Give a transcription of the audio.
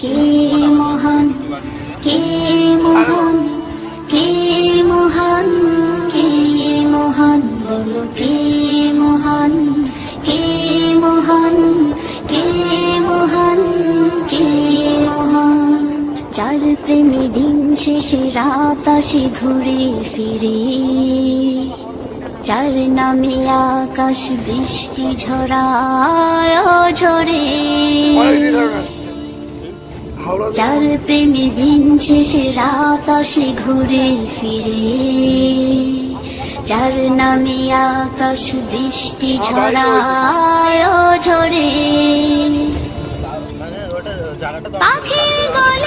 কে মহান, কে মহান, কে মহান, কে মহান, বলো কে মহান, কে মহান, কে মহান, কে মহান। যার প্রেমে দিন শেষে রাত আসে ঘুরে ফিরে, যার নামে আকাশ বৃষ্টি ঝরায় ঝরে, যার প্রেমে দিন শেষে রাত আসে ঘুরে ফিরে, যার নামে আকাশ বৃষ্টি ঝরায় ঝরে। পাখির গলা